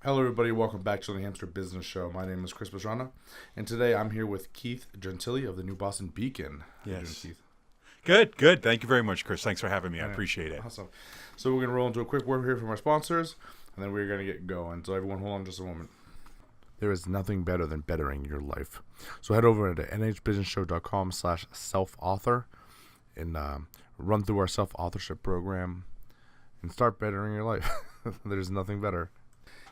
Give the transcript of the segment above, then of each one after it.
Hello, everybody. Welcome back to the Hamster Business Show. My name is Chris Pastrana, and today I'm here with Keith Gentili of the New Boston Beacon. How you doing, Yes. Keith? Good. Thank you very much, Chris. Thanks for having me. I All right. appreciate it. Awesome. So we're going to roll into a quick word here from our sponsors, and then we're going to get going. So everyone, hold on just a moment. There is nothing better than bettering your life. So head over to nhbusinessshow.com/self-author and run through our self-authorship program and start bettering your life. There's nothing better.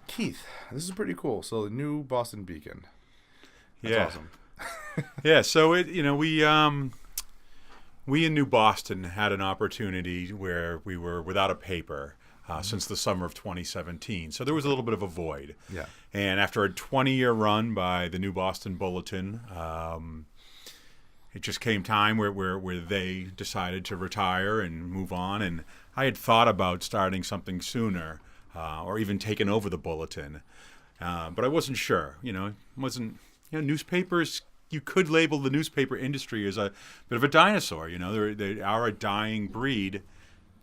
Keith, this is pretty cool. So the New Boston Beacon. That's awesome. Yeah. So we in New Boston had an opportunity where we were without a paper since the summer of 2017. So there was a little bit of a void. Yeah. And after a 20-year run by the New Boston Bulletin, it just came time where they decided to retire and move on. And I had thought about starting something sooner. Or even taken over the bulletin. But I wasn't sure, newspapers, you could label the newspaper industry as a bit of a dinosaur, they are a dying breed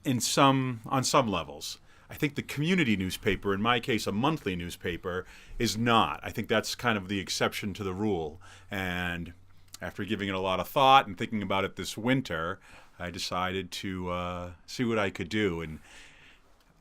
on some levels. I think the community newspaper, in my case, a monthly newspaper, is not. I think that's kind of the exception to the rule. And after giving it a lot of thought and thinking about it this winter, I decided to see what I could do. And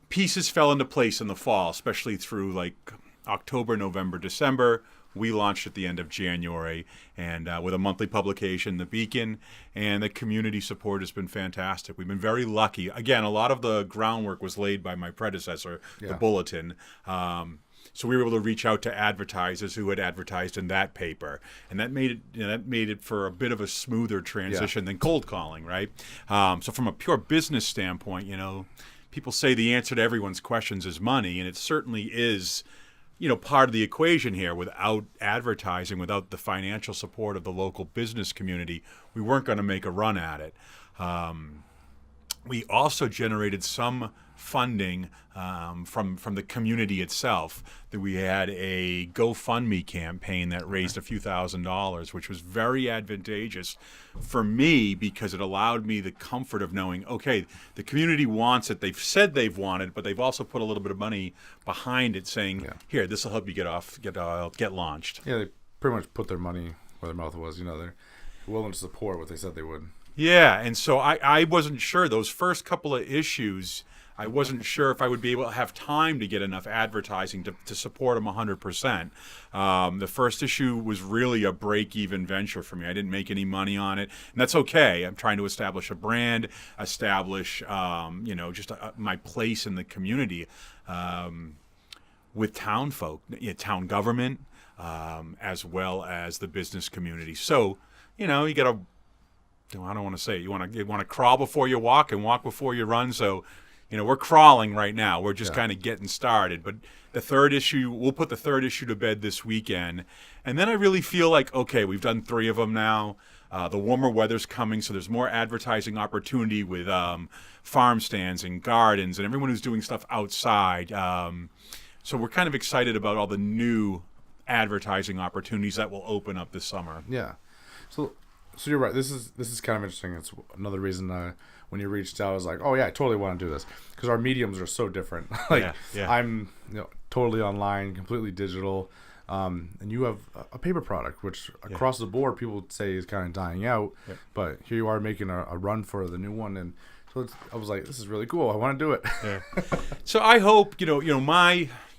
pieces fell into place in the fall, especially through like October, November, December. We launched at the end of January, and with a monthly publication, The Beacon, and the community support has been fantastic. We've been very lucky. Again, a lot of the groundwork was laid by my predecessor, the Bulletin. So we were able to reach out to advertisers who had advertised in that paper, and that made it for a bit of a smoother transition than cold calling, right? So from a pure business standpoint, people say the answer to everyone's questions is money, and it certainly is, part of the equation here. Without advertising, without the financial support of the local business community, we weren't going to make a run at it. We also generated some funding from the community itself. That we had a GoFundMe campaign that raised a few $1,000s, which was very advantageous for me because it allowed me the comfort of knowing, okay, the community wants it. They've said they've wanted, but they've also put a little bit of money behind it, saying, "Here, this will help you get launched." Yeah, they pretty much put their money where their mouth was. They're willing to support what they said they would. Yeah, and so I wasn't sure. Those first couple of issues, I wasn't sure if I would be able to have time to get enough advertising to support them 100%. The first issue was really a break-even venture for me. I didn't make any money on it, and that's okay. I'm trying to establish a brand, establish my place in the community with town folk, town government, as well as the business community. So, you got to, I don't want to say it. You want to crawl before you walk and walk before you run. So, we're crawling right now. We're just kind of getting started. But we'll put the third issue to bed this weekend. And then I really feel like, okay, we've done 3 of them now. The warmer weather's coming, so there's more advertising opportunity with farm stands and gardens and everyone who's doing stuff outside. So we're kind of excited about all the new advertising opportunities that will open up this summer. Yeah. So you're right. This is kind of interesting. It's another reason when you reached out, I was like, oh yeah, I totally want to do this because our mediums are so different. I'm totally online, completely digital, and you have a paper product, which across the board people would say is kind of dying out. Yeah. But here you are making a run for the new one, and so I was like, this is really cool. I want to do it. Yeah. So I hope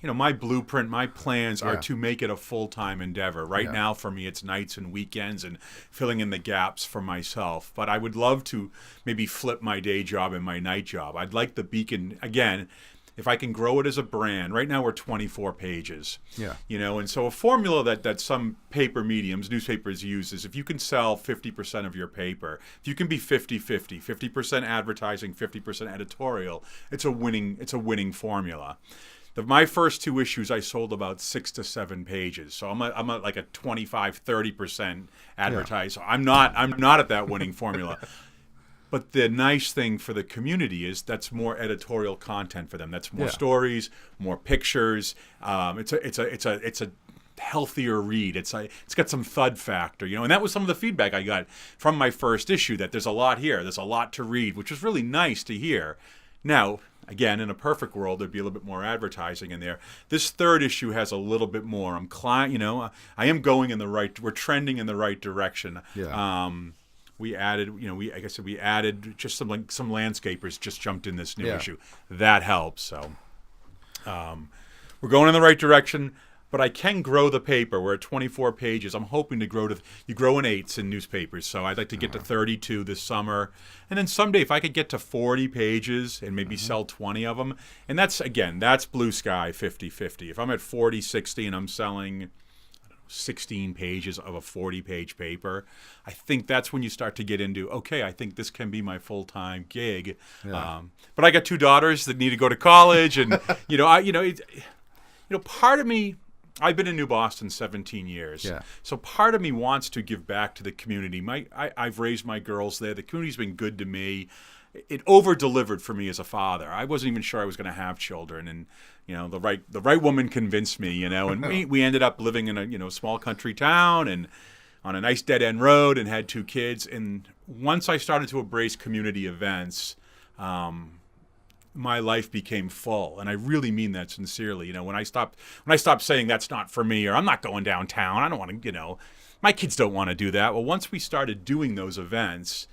my blueprint, my plans are to make it a full-time endeavor. Right now, for me, it's nights and weekends and filling in the gaps for myself. But I would love to maybe flip my day job and my night job. I'd like the Beacon, again, if I can grow it as a brand. Right now, we're 24 pages. Yeah. And so a formula that some paper mediums, newspapers use is if you can sell 50% of your paper, if you can be 50-50, 50% advertising, 50% editorial, it's a winning formula. My first 2 issues, I sold about 6 to 7 pages. So I'm at like a 25-30% advertiser. I'm not at that winning formula. But the nice thing for the community is that's more editorial content for them. That's more stories, more pictures. It's a healthier read. It's got some thud factor, and that was some of the feedback I got from my first issue, that there's a lot here. There's a lot to read, which was really nice to hear. Now, Again, in a perfect world, there'd be a little bit more advertising in there. This third issue has a little bit more. I am going in the right. We're trending in the right direction. Yeah. We added, like I said, we added just some landscapers just jumped in this new issue. That helps. So we're going in the right direction. But I can grow the paper. We're at 24 pages. I'm hoping to grow you grow in 8s in newspapers. So I'd like to get to 32 this summer. And then someday if I could get to 40 pages and maybe sell 20 of them. And that's blue sky 50-50. If I'm at 40, 60 and I'm selling 16 pages of a 40-page paper, I think that's when you start to get into, okay, I think this can be my full-time gig. Yeah. But I got 2 daughters that need to go to college. And, part of me, I've been in New Boston 17 years. Yeah. So part of me wants to give back to the community. I've raised my girls there. The community's been good to me. It over-delivered for me as a father. I wasn't even sure I was going to have children. And, the right woman convinced me, and we ended up living in a, small country town and on a nice dead-end road and had 2 kids. And once I started to embrace community events, my life became full, and I really mean that sincerely. When I stopped saying that's not for me, or I'm not going downtown, I don't want to, my kids don't want to do that. Well, once we started doing those events,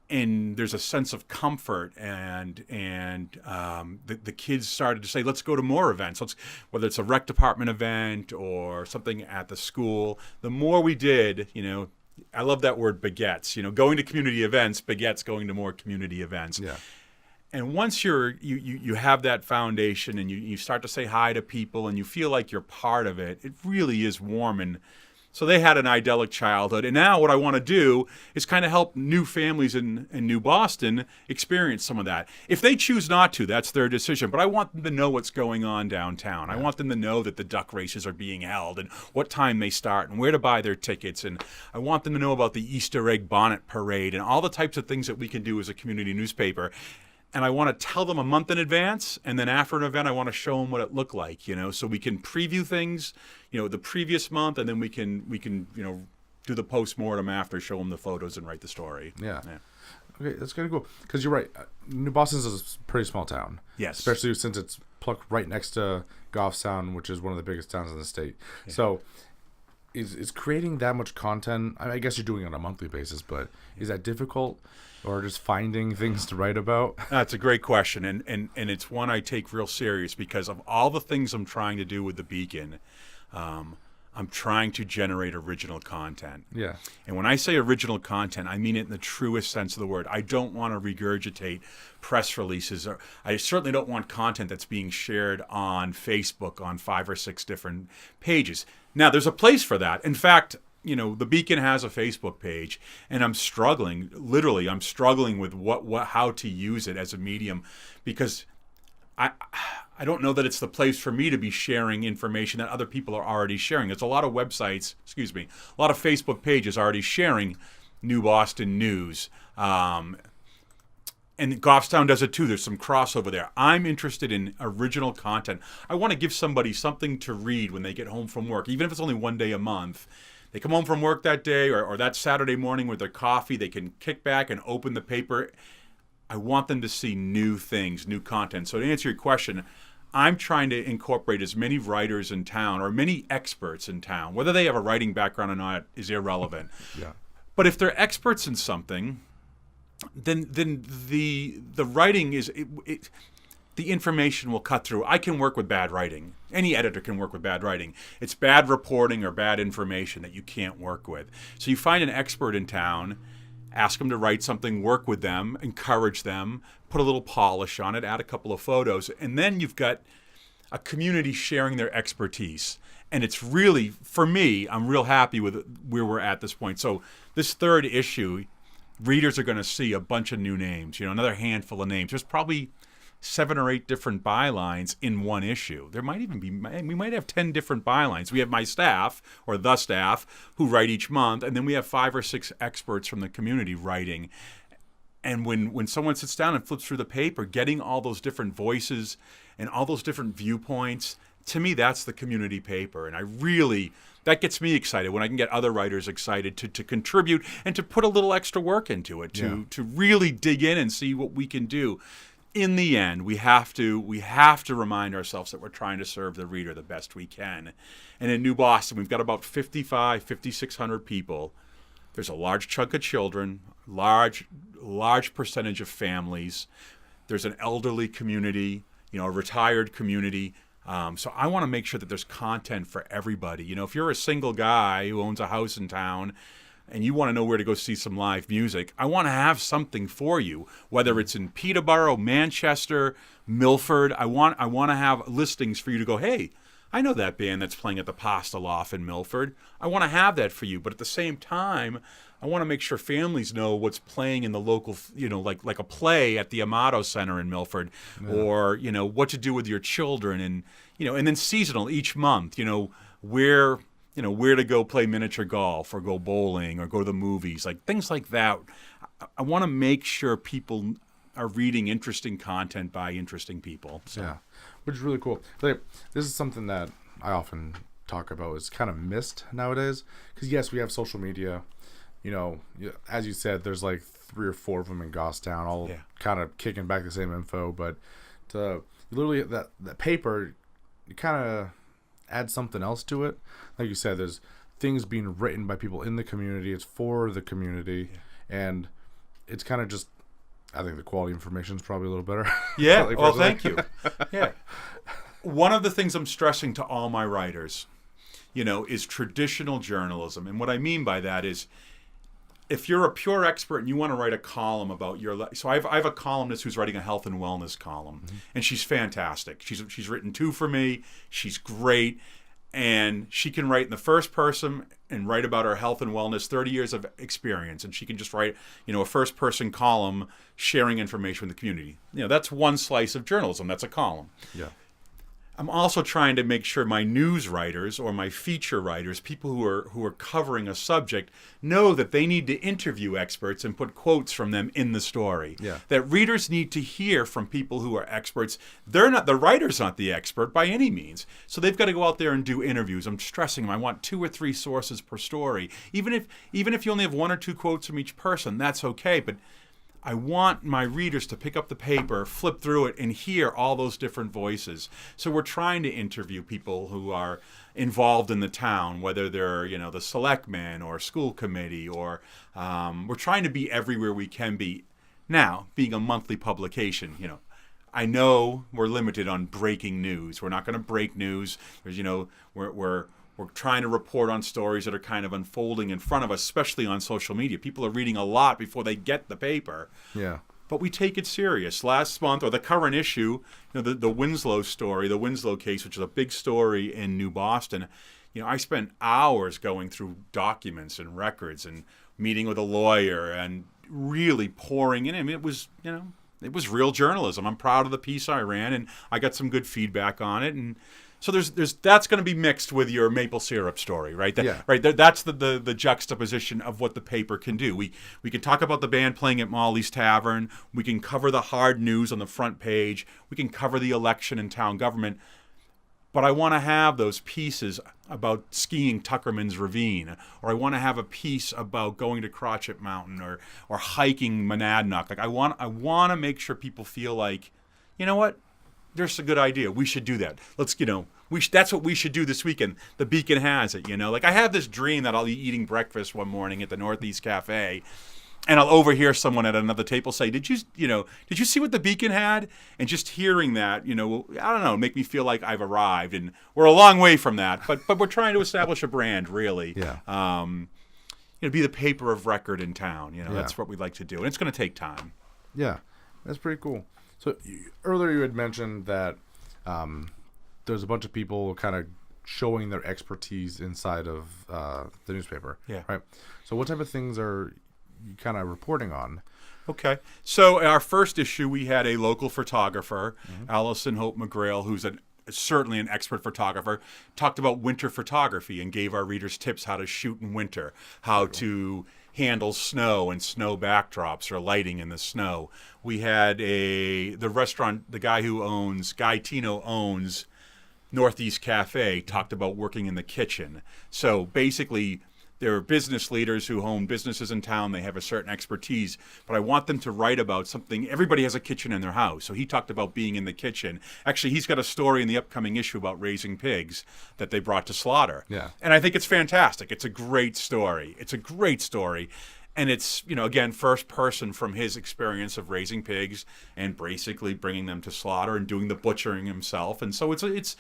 and there's a sense of comfort, and the kids started to say, let's go to more events. Whether it's a rec department event or something at the school. The more we did, I love that word begets. Going to community events begets going to more community events. Yeah. And once you have that foundation and you start to say hi to people and you feel like you're part of it, it really is warm. And so they had an idyllic childhood. And now what I want to do is kind of help new families in New Boston experience some of that. If they choose not to, that's their decision. But I want them to know what's going on downtown. Yeah. I want them to know that the duck races are being held and what time they start and where to buy their tickets. And I want them to know about the Easter egg bonnet parade and all the types of things that we can do as a community newspaper. And I want to tell them a month in advance, and then after an event, I want to show them what it looked like, so we can preview things, the previous month, and then we can do the postmortem after, show them the photos, and write the story. Yeah. Okay, that's kind of cool. Because you're right, New Boston's a pretty small town. Yes. Especially since it's plucked right next to Goffstown, which is one of the biggest towns in the state. Yeah. So is creating that much content, I guess you're doing it on a monthly basis, but is that difficult? Or just finding things to write about? That's a great question, and it's one I take real serious because of all the things I'm trying to do with the Beacon. I'm trying to generate original content. Yeah. And when I say original content, I mean it in the truest sense of the word. I don't want to regurgitate press releases. Or I certainly don't want content that's being shared on Facebook on 5 or 6 different pages. Now, there's a place for that. In fact, the Beacon has a Facebook page, and I'm struggling with how to use it as a medium, because I don't know that it's the place for me to be sharing information that other people are already sharing. There's a lot of websites, a lot of Facebook pages already sharing New Boston news. And Goffstown does it too. There's some crossover there. I'm interested in original content. I want to give somebody something to read when they get home from work, even if it's only one day a month. They come home from work that day or that Saturday morning with their coffee. They can kick back and open the paper. I want them to see new things, new content. So to answer your question, I'm trying to incorporate as many writers in town or many experts in town. Whether they have a writing background or not is irrelevant. Yeah. But if they're experts in something, then the writing is the information will cut through. I can work with bad writing. Any editor can work with bad writing. It's bad reporting or bad information that you can't work with. So you find an expert in town, ask them to write something, work with them, encourage them, put a little polish on it, add a couple of photos, and then you've got a community sharing their expertise. And it's really, for me, I'm real happy with where we're at this point. So this third issue, readers are going to see a bunch of new names, another handful of names. There's probably 7 or 8 different bylines in one issue. There might even be, we might have 10 different bylines. We have my staff, or the staff, who write each month, and then we have 5 or 6 experts from the community writing. And when someone sits down and flips through the paper, getting all those different voices and all those different viewpoints, to me, that's the community paper. And that gets me excited when I can get other writers excited to contribute and to put a little extra work into it, to really dig in and see what we can do. in the end, we have to remind ourselves that we're trying to serve the reader the best we can. And in New Boston, we've got about 5,600 people. There's a large chunk of children, large percentage of families. There's an elderly community, a retired community. So I want to make sure that there's content for everybody. If you're a single guy who owns a house in town and you want to know where to go see some live music, I want to have something for you, whether it's in Peterborough, Manchester, Milford. I want to have listings for you to go, hey, I know that band that's playing at the Pasta Loft in Milford. I want to have that for you. But at the same time, I want to make sure families know what's playing in the local, like a play at the Amato Center in Milford, or, what to do with your children, and, and then seasonal each month, where to go play miniature golf or go bowling or go to the movies, like things like that. I want to make sure people are reading interesting content by interesting people. So. Yeah, which is really cool. Like, this is something that I often talk about, is kind of missed nowadays. Because yes, we have social media. As you said, there's like 3 or 4 of them in Goffstown, all kind of kicking back the same info. But to literally that paper, you kind of add something else to it. Like you said, there's things being written by people in the community. It's for the community, and it's kind of just. I think the quality information is probably a little better. Yeah. Well, thank you. Yeah. One of the things I'm stressing to all my writers, is traditional journalism. And what I mean by that is, if you're a pure expert and you want to write a column about your life. So I have a columnist who's writing a health and wellness column, and she's fantastic. She's written 2 for me. She's great. And she can write in the first person and write about her health and wellness, 30 years of experience. And she can just write, a first person column sharing information with the community. That's one slice of journalism. That's a column. Yeah. I'm also trying to make sure my news writers or my feature writers, people who are covering a subject, know that they need to interview experts and put quotes from them in the story. Yeah. That readers need to hear from people who are experts. The writer's not the expert by any means. So they've got to go out there and do interviews. I'm stressing them. I want 2 or 3 sources per story. Even if you only have 1 or 2 quotes from each person, that's okay. But I want my readers to pick up the paper, flip through it, and hear all those different voices. So we're trying to interview people who are involved in the town, whether they're, the selectmen or school committee, or we're trying to be everywhere we can be. Now, being a monthly publication, I know we're limited on breaking news. We're not going to break news. There's, we're trying to report on stories that are kind of unfolding in front of us, especially on social media. People are reading a lot before they get the paper. Yeah. But we take it serious. Last month, or the current issue, the Winslow story, the Winslow case, which is a big story in New Boston. I spent hours going through documents and records and meeting with a lawyer and really pouring in. I mean, it was real journalism. I'm proud of the piece I ran, and I got some good feedback on it. And so there's that's going to be mixed with your maple syrup story, right? That's the juxtaposition of what the paper can do. We can talk about the band playing at Molly's Tavern. We can cover the hard news on the front page. We can cover the election and town government. But I want to have those pieces about skiing Tuckerman's Ravine, or I want to have a piece about going to Crotchet Mountain, or hiking Monadnock. Like I want to make sure people feel like, you know what? There's a good idea. We should do that. Let's, that's what we should do this weekend. The Beacon has it, Like I have this dream that I'll be eating breakfast one morning at the Northeast Cafe, and I'll overhear someone at another table say, did you see what the Beacon had? And just hearing that, I don't know, make me feel like I've arrived. And we're a long way from that, but we're trying to establish a brand, really. Yeah. Be the paper of record in town. That's what we'd like to do. And it's going to take time. Yeah, that's pretty cool. So earlier you had mentioned that there's a bunch of people kind of showing their expertise inside of the newspaper. Yeah. Right. So what type of things are you kind of reporting on? Okay. So our first issue, we had a local photographer, Allison Hope McGrail, who's certainly an expert photographer, talked about winter photography and gave our readers tips how to shoot in winter, how to handle snow and snow backdrops or lighting in the snow. We had the restaurant, the guy Tino owns Northeast Cafe, talked about working in the kitchen. So basically they're business leaders who own businesses in town. They have a certain expertise, but I want them to write about something. Everybody has a kitchen in their house. So he talked about being in the kitchen. Actually, he's got a story in the upcoming issue about raising pigs that they brought to slaughter. Yeah. And I think it's fantastic. It's a great story. It's a great story. And it's, again, first person from his experience of raising pigs and basically bringing them to slaughter and doing the butchering himself. And so it's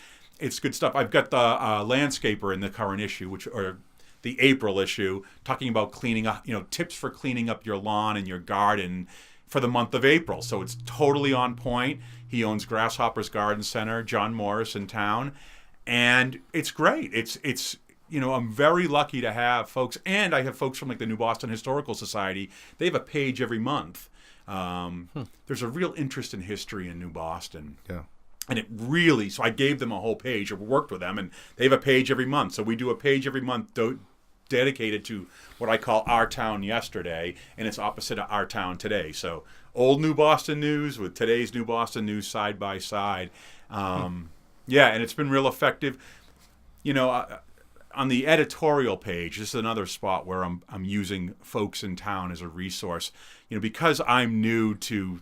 good stuff. I've got the landscaper in the current issue, or the April issue, talking about cleaning up, tips for cleaning up your lawn and your garden for the month of April. So it's totally on point. He owns Grasshopper's Garden Center, John Morris in town, and it's great. It's I'm very lucky to have folks, and I have folks from like the New Boston Historical Society. They have a page every month. There's a real interest in history in New Boston. Yeah. And it really, so I gave them a whole page, or worked with them, and they have a page every month. So we do a page every month dedicated to what I call Our Town Yesterday, and it's opposite of Our Town Today. So old New Boston news with today's New Boston news side by side. Yeah, and it's been real effective. On the editorial page, this is another spot where I'm using folks in town as a resource. Because I'm new to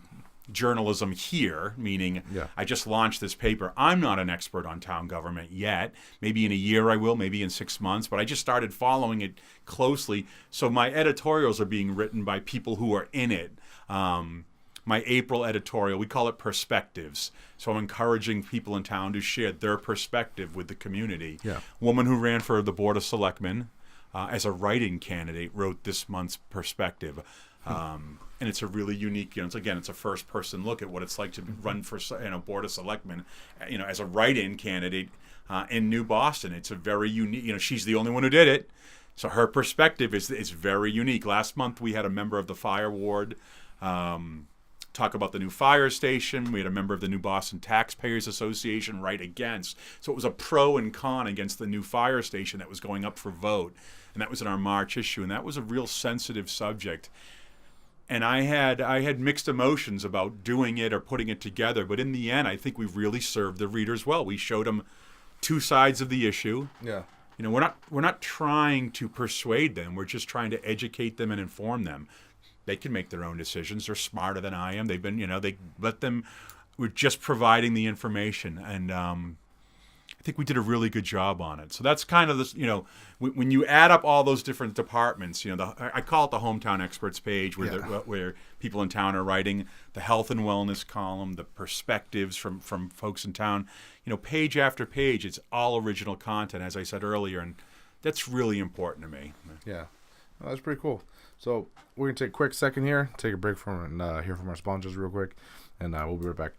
journalism here, meaning I just launched this paper. I'm not an expert on town government yet. Maybe in a year I will, maybe in 6 months, but I just started following it closely. So my editorials are being written by people who are in it. My April editorial, we call it Perspectives. So I'm encouraging people in town to share their perspective with the community. Yeah. Woman who ran for the Board of Selectmen as a write-in candidate wrote this month's Perspective. And it's a really unique, it's a first-person look at what it's like to run for Board of Selectmen, as a write-in candidate in New Boston. It's a very unique, she's the only one who did it. So her perspective is very unique. Last month we had a member of the fire ward talk about the new fire station. We had a member of the New Boston Taxpayers Association write against. So it was a pro and con against the new fire station that was going up for vote. And that was in our March issue. And that was a real sensitive subject. And I had mixed emotions about doing it or putting it together. But in the end, I think we really served the readers well. We showed them two sides of the issue. Yeah. We're not trying to persuade them. We're just trying to educate them and inform them. They can make their own decisions. They're smarter than I am. They've been, they let them. We're just providing the information, and I think we did a really good job on it. So that's kind of this, when you add up all those different departments, I call it the Hometown Experts page, where people in town are writing the health and wellness column, the perspectives from folks in town. Page after page, it's all original content, as I said earlier, and that's really important to me. Yeah, well, that's pretty cool. So we're going to take a quick second here, take a break from and hear from our sponsors real quick, and we'll be right back.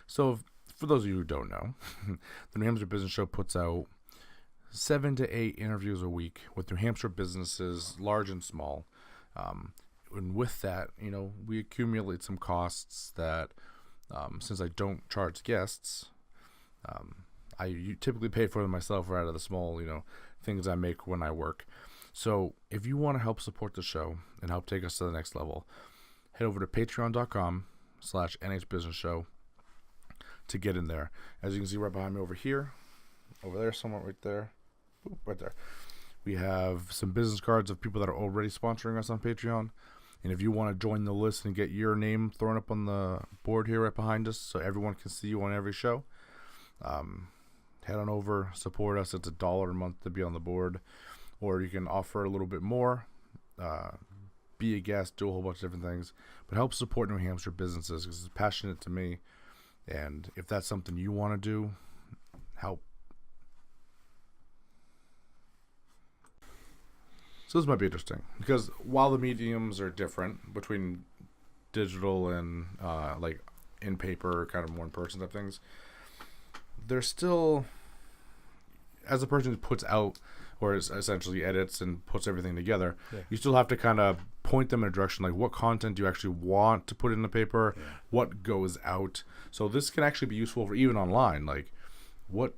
So for those of you who don't know, the New Hampshire Business Show puts out 7 to 8 interviews a week with New Hampshire businesses, large and small. And with that, we accumulate some costs that, since I don't charge guests, I typically pay for them myself or out of the small, things I make when I work. So if you want to help support the show and help take us to the next level, head over to patreon.com/NHBusinessShow to get in there. As you can see right behind me over here, over there, somewhere right there, right there, we have some business cards of people that are already sponsoring us on Patreon. And if you want to join the list and get your name thrown up on the board here right behind us so everyone can see you on every show, head on over, support us. It's $1 a month to be on the board, or you can offer a little bit more, be a guest, do a whole bunch of different things, but help support New Hampshire businesses because it's passionate to me. And if that's something you want to do, help. So this might be interesting because while the mediums are different between digital and like in paper, kind of more in person type things, they're still, as a person who puts out or essentially edits and puts everything together, you still have to kind of point them in a direction, like what content do you actually want to put in the paper, what goes out. So this can actually be useful for even online, like what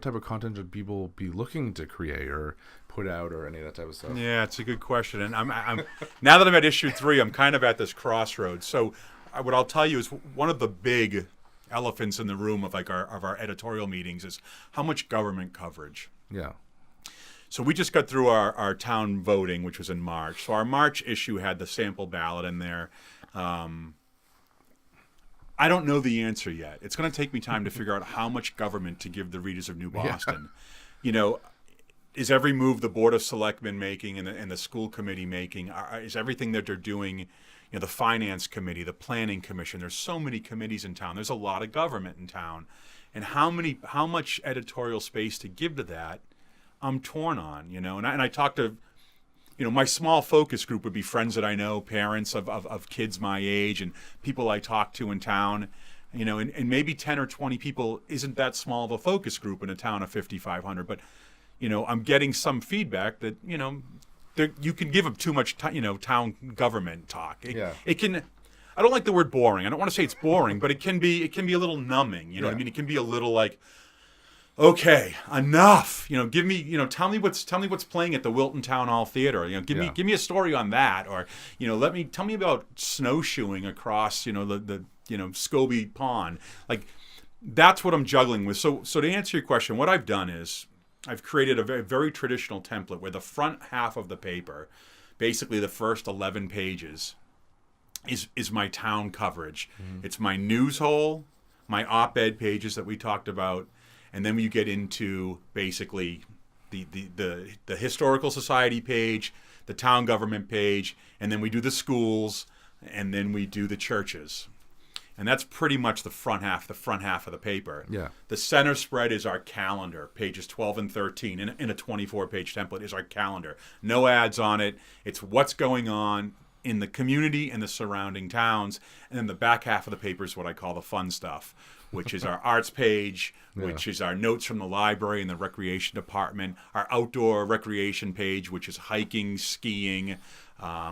type of content should people be looking to create or put out or any of that type of stuff? Yeah, it's a good question. And I'm now that I'm at issue 3, I'm kind of at this crossroads. So what I'll tell you is one of the big elephants in the room of our editorial meetings is how much government coverage. Yeah. So we just got through our town voting, which was in March. So our March issue had the sample ballot in there. I don't know the answer yet. It's going to take me time to figure out how much government to give the readers of New Boston. Yeah. Is every move the Board of Selectmen making and the school committee making, is everything that they're doing, the Finance Committee, the Planning Commission, there's so many committees in town. There's a lot of government in town. And how much editorial space to give to that, I'm torn on, And I talk to, my small focus group would be friends that I know, parents of kids my age and people I talk to in town, and maybe 10 or 20 people isn't that small of a focus group in a town of 5,500. But, I'm getting some feedback that, you can give them too much, town government talk. It can. I don't like the word boring. I don't want to say it's boring, but it can be a little numbing. You know what I mean? It can be a little like, okay, enough. Give me, tell me what's playing at the Wilton Town Hall Theater. Give me a story on that, or tell me about snowshoeing across, the Scobie Pond. Like, that's what I'm juggling with. So to answer your question, what I've done is I've created a very, very traditional template where the front half of the paper, basically the first 11 pages, is my town coverage. Mm-hmm. It's my news hole, my op-ed pages that we talked about, and then you get into basically the historical society page, the town government page, and then we do the schools, and then we do the churches. And that's pretty much the front half of the paper. Yeah. The center spread is our calendar, pages 12 and 13, in a 24-page template is our calendar. No ads on it. It's what's going on in the community and the surrounding towns. And then the back half of the paper is what I call the fun stuff, which is our arts page, which is our notes from the library and the recreation department, our outdoor recreation page, which is hiking, skiing,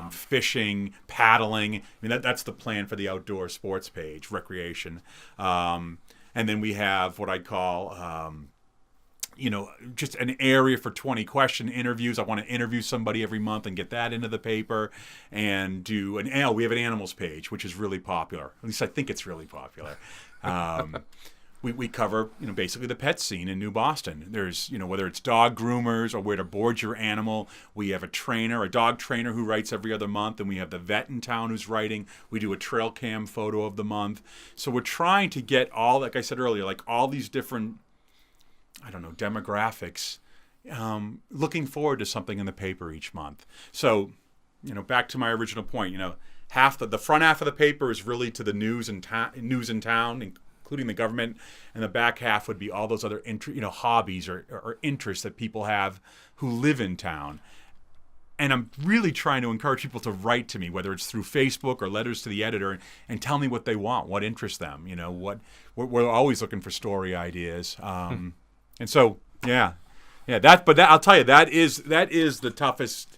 fishing, paddling. I mean, that's the plan for the outdoor sports page, recreation. And then we have what I call, just an area for 20-question interviews. I want to interview somebody every month and get that into the paper, and do we have an animals page, which is really popular. At least I think it's really popular. We cover, basically the pet scene in New Boston. There's, whether it's dog groomers or where to board your animal. We have a dog trainer who writes every other month, and we have the vet in town who's writing. We do a trail cam photo of the month. So we're trying to get all, like I said earlier, like all these different, demographics, looking forward to something in the paper each month. So, back to my original point, half the front half of the paper is really to the news in town, including the government, and the back half would be all those other hobbies or interests that people have who live in town. And I'm really trying to encourage people to write to me, whether it's through Facebook or letters to the editor, and tell me what they want, what interests them. We're always looking for story ideas. And so, but I'll tell you, that is the toughest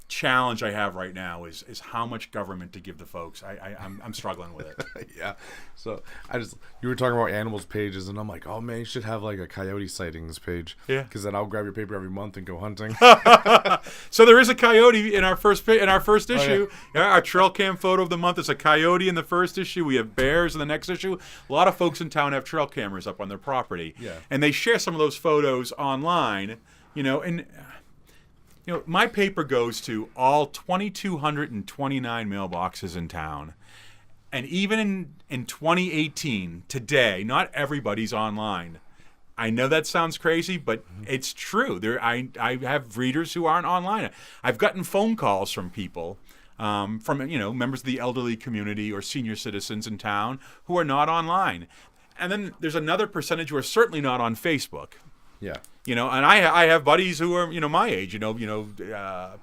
challenge I have right now is how much government to give the folks. I'm struggling with it. Yeah. So you were talking about animals pages, and I'm like, oh man, you should have like a coyote sightings page. Yeah. Because then I'll grab your paper every month and go hunting. So there is a coyote in our first issue. Yeah, our trail cam photo of the month is a coyote in the first issue. We have bears in the next issue. A lot of folks in town have trail cameras up on their property. Yeah. And they share some of those photos online. And my paper goes to all 2,229 mailboxes in town. And even in 2018, today, not everybody's online. I know that sounds crazy, but it's true. I have readers who aren't online. I've gotten phone calls from people, from members of the elderly community or senior citizens in town who are not online. And then there's another percentage who are certainly not on Facebook. Yeah. And I have buddies who are, my age,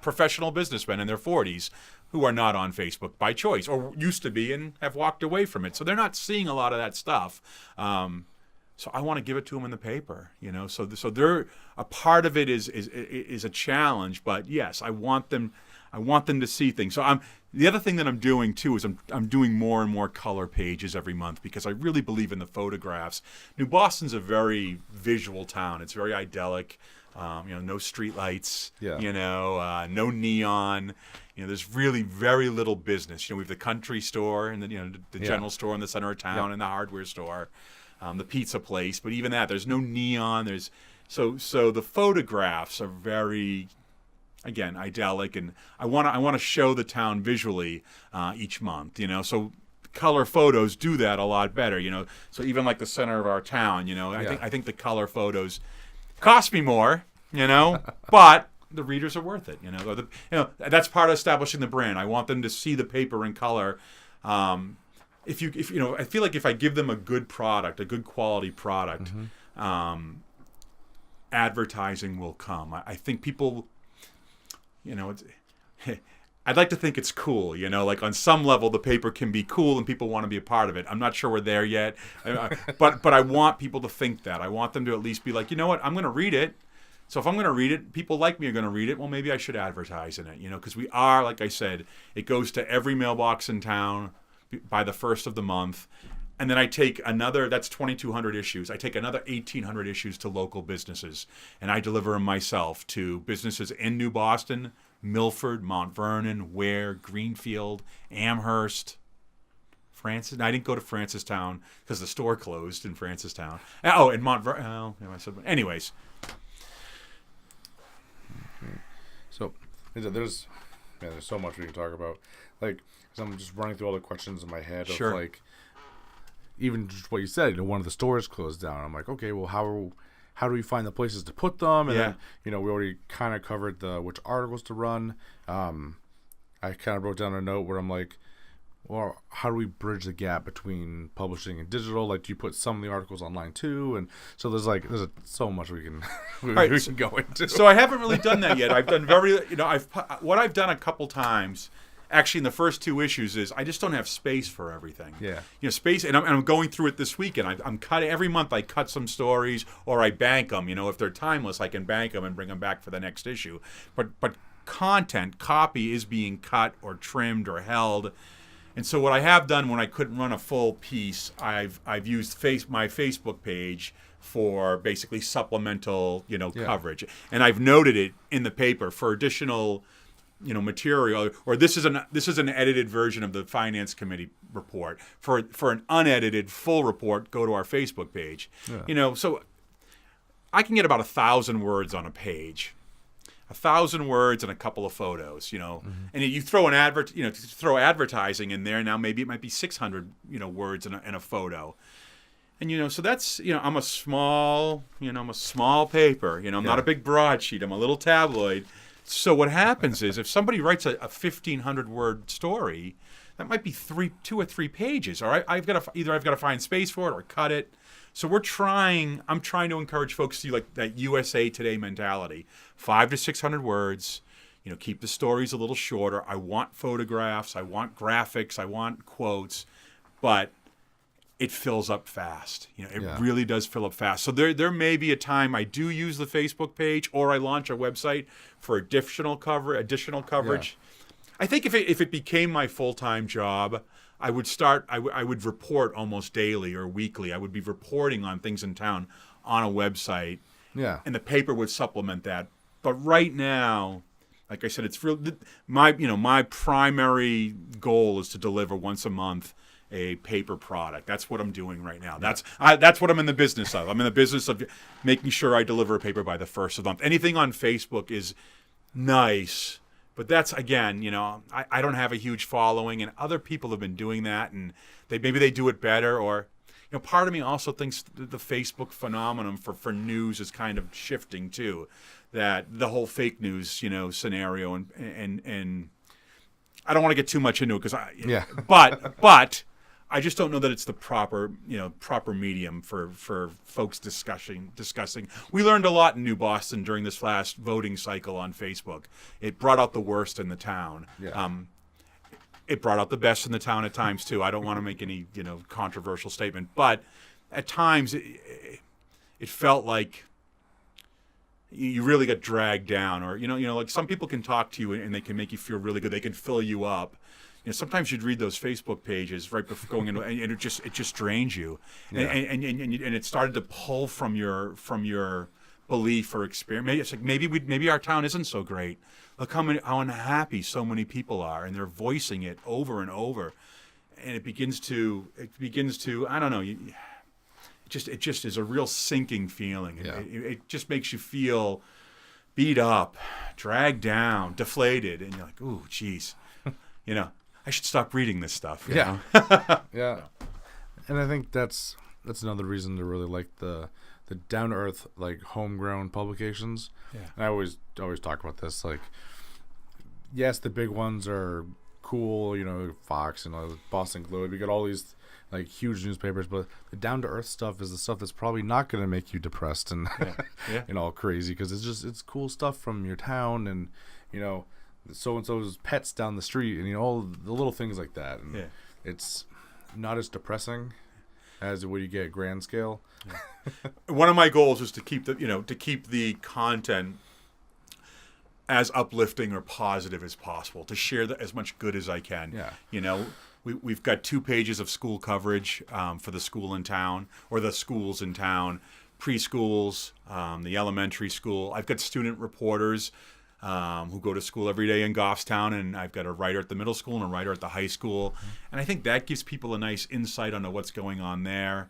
professional businessmen in their 40s who are not on Facebook by choice or used to be and have walked away from it. So they're not seeing a lot of that stuff. So I want to give it to them in the paper, So they're a part of it is a challenge, but yes, I want them to see things. So the other thing that I'm doing too is I'm doing more and more color pages every month because I really believe in the photographs. New Boston's a very visual town. It's very idyllic. No street lights. Yeah. No neon. There's really very little business. We have the country store and the general store in the center of town and the hardware store, the pizza place. But even that, there's no neon. So the photographs are very, again, idyllic, and I want to show the town visually each month. So color photos do that a lot better. So even like the center of our town. I think the color photos cost me more. But the readers are worth it. That's part of establishing the brand. I want them to see the paper in color. I feel like if I give them a good product, a good quality product, advertising will come. I think people, I'd like to think it's cool, like on some level the paper can be cool and people want to be a part of it. I'm not sure we're there yet, but I want people to think that. I want them to at least be like, you know what, I'm going to read it. So if I'm going to read it, people like me are going to read it. Well, maybe I should advertise in it, because we are, like I said, it goes to every mailbox in town by the first of the month. And then I take that's 2,200 issues. I take another 1,800 issues to local businesses, and I deliver them myself to businesses in New Boston, Milford, Mount Vernon, Ware, Greenfield, Amherst, Francis. I didn't go to Francistown because the store closed in Francistown. Oh, in Mount Vernon. Anyways. So there's so much we can talk about. Like, 'cause I'm just running through all the questions in my head of like, even just what you said. One of the stores closed down. I'm like, okay, well, how do we find the places to put them? And then, we already kind of covered which articles to run. I kind of wrote down a note where I'm like, well, how do we bridge the gap between publishing and digital? Like, do you put some of the articles online too? And so there's so much we can can go into. So I haven't really done that yet. I've done what I've done a couple times. Actually, in the first 2 issues is I just don't have space for everything. Yeah. Space, and I'm going through it this week, and I'm cutting every month. I cut some stories, or I bank them. If they're timeless, I can bank them and bring them back for the next issue. But copy is being cut or trimmed or held. And so what I have done when I couldn't run a full piece, I've used my Facebook page for basically supplemental, coverage, and I've noted it in the paper for additional, material. Or this is an edited version of the Finance Committee report. For an unedited full report, go to our Facebook page. Yeah. So I can get about 1,000 words on a page. 1,000 words and a couple of photos, and you throw throw advertising in there. Now maybe it might be 600, words and a photo, and so that's I'm a small paper. I'm not a big broadsheet. I'm a little tabloid. So what happens is if somebody writes a 1,500 word story, that might be 2 or 3 pages. All right, I've got to find space for it or cut it. So I'm trying to encourage folks to do like that USA Today mentality. 500 to 600 words, keep the stories a little shorter. I want photographs, I want graphics, I want quotes, but it fills up fast. It really does fill up fast. So there may be a time I do use the Facebook page or I launch a website for additional coverage. Yeah. I think if it became my full-time job, I would report almost daily or weekly. I would be reporting on things in town on a website. Yeah. And the paper would supplement that. But right now, like I said, it's my primary goal is to deliver once a month a paper product. That's what I'm doing right now. That's what I'm in the business of. I'm in the business of making sure I deliver a paper by the first of the month. Anything on Facebook is nice. But that's, again, I don't have a huge following, and other people have been doing that, and maybe they do it better. Or, part of me also thinks the Facebook phenomenon for news is kind of shifting too. That the whole fake news, scenario, and I don't want to get too much into it but I just don't know that it's the proper medium for folks discussing. We learned a lot in New Boston during this last voting cycle on Facebook. It brought out the worst in the town. Yeah. It brought out the best in the town at times too. I don't want to make any controversial statement, but at times it felt like you really got dragged down, or like some people can talk to you and they can make you feel really good. They can fill you up. Sometimes you'd read those Facebook pages right before going into, and it just drains you, and it started to pull from your belief or experience. It's like maybe our town isn't so great. Look how unhappy so many people are, and they're voicing it over and over, and it begins to I don't know. It just is a real sinking feeling. Yeah. It just makes you feel beat up, dragged down, deflated, and you're like, ooh, geez, I should stop reading this stuff. Yeah. Yeah. And I think that's another reason to really like the down to earth, like, homegrown publications. Yeah. And I always talk about this, like, yes, the big ones are cool, Fox and Boston Globe. You got all these, like, huge newspapers, but the down to earth stuff is the stuff that's probably not going to make you depressed and all crazy, because it's cool stuff from your town, and so and so's pets down the street, and all the little things like that. And it's not as depressing as what you get at grand scale. Yeah. One of my goals is to keep the content as uplifting or positive as possible, to share as much good as I can. Yeah. We've got 2 pages of school coverage for the school in town, or the schools in town, preschools, the elementary school. I've got student reporters who go to school every day in Goffstown, and I've got a writer at the middle school and a writer at the high school. Mm-hmm. And I think that gives people a nice insight onto what's going on there.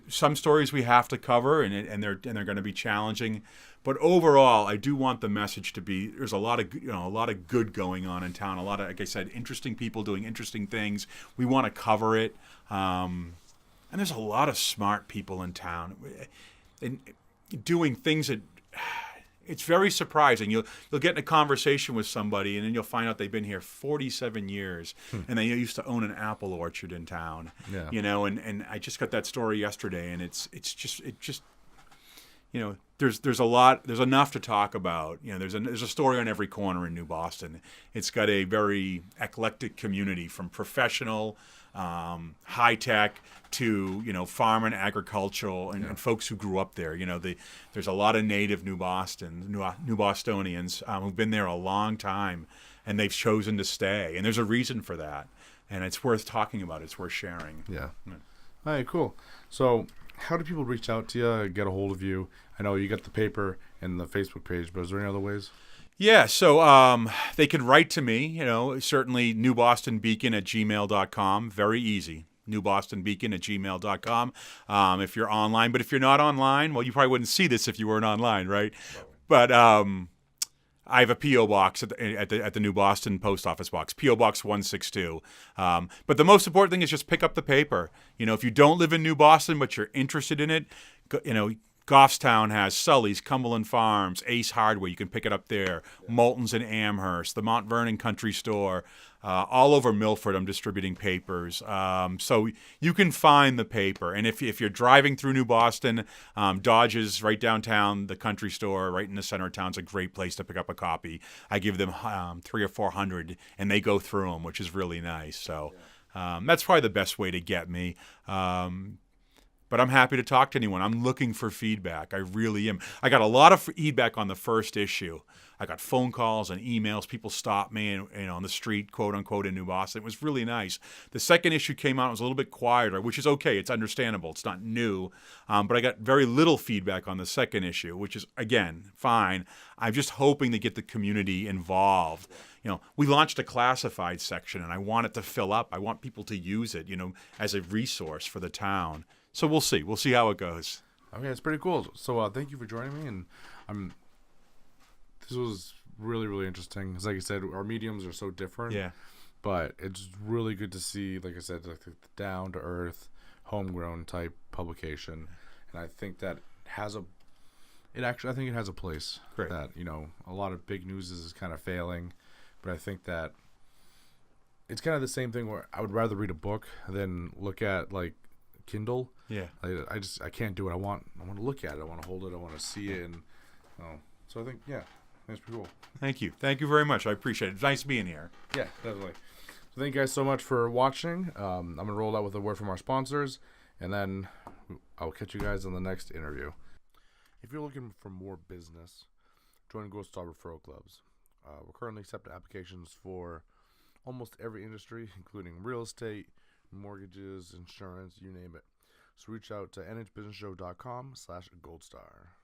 Some stories we have to cover, and they're going to be challenging. But overall, I do want the message to be: there's a lot of good going on in town. A lot of, like I said, interesting people doing interesting things. We want to cover it, and there's a lot of smart people in town, and doing things that. It's very surprising. You'll get in a conversation with somebody, and then you'll find out they've been here 47 years, and they used to own an apple orchard in town. Yeah. And I just got that story yesterday, and it's just there's a lot, there's enough to talk about. There's a story on every corner in New Boston. It's got a very eclectic community, from professional, high tech to farm and agricultural, and folks who grew up there. There's a lot of native New Bostonians who've been there a long time, and they've chosen to stay, and there's a reason for that, and it's worth talking about. It's worth sharing. Yeah. All right, cool. So how do people reach out to you, get a hold of you? I know you got the paper and the Facebook page, but is there any other ways? Yeah, so they can write to me, certainly newbostonbeacon@gmail.com. Very easy. newbostonbeacon@gmail.com if you're online. But if you're not online, well, you probably wouldn't see this if you weren't online, right? But I have a P.O. box at the New Boston post office box, P.O. Box 162. But the most important thing is just pick up the paper. If you don't live in New Boston but you're interested in it, Goffstown has Sully's, Cumberland Farms, Ace Hardware. You can pick it up there. Moulton's in Amherst, the Mount Vernon Country Store. All over Milford, I'm distributing papers. So you can find the paper. And if you're driving through New Boston, Dodge's right downtown, the country store right in the center of town is a great place to pick up a copy. I give them 300 or 400, and they go through them, which is really nice. So that's probably the best way to get me. But I'm happy to talk to anyone. I'm looking for feedback. I really am. I got a lot of feedback on the first issue. I got phone calls and emails. People stopped me on the street, quote unquote, in New Boston. It was really nice. The second issue came out. It was a little bit quieter, which is okay. It's understandable. It's not new. But I got very little feedback on the second issue, which is, again, fine. I'm just hoping to get the community involved. We launched a classified section, and I want it to fill up. I want people to use it, as a resource for the town. So we'll see. We'll see how it goes. Okay, it's pretty cool. So thank you for joining me, and this was really, really interesting. Because like I said, our mediums are so different. Yeah. But it's really good to see, like I said, like the down to earth, homegrown type publication, and I think that I think it has a place. Great. That a lot of big news is kind of failing, but I think that it's kind of the same thing where I would rather read a book than look at like Kindle. Yeah. I can't do it. I want to look at it. I want to hold it. I want to see it. And so I think, that's pretty cool. Thank you. Thank you very much. I appreciate it. It's nice being here. Yeah, definitely. So thank you guys so much for watching. I'm going to roll out with a word from our sponsors, and then I'll catch you guys on the next interview. If you're looking for more business, join Gold Star Referral Clubs. We're currently accepting applications for almost every industry, including real estate, mortgages, insurance, you name it. So reach out to nhbusinessshow.com/goldstar.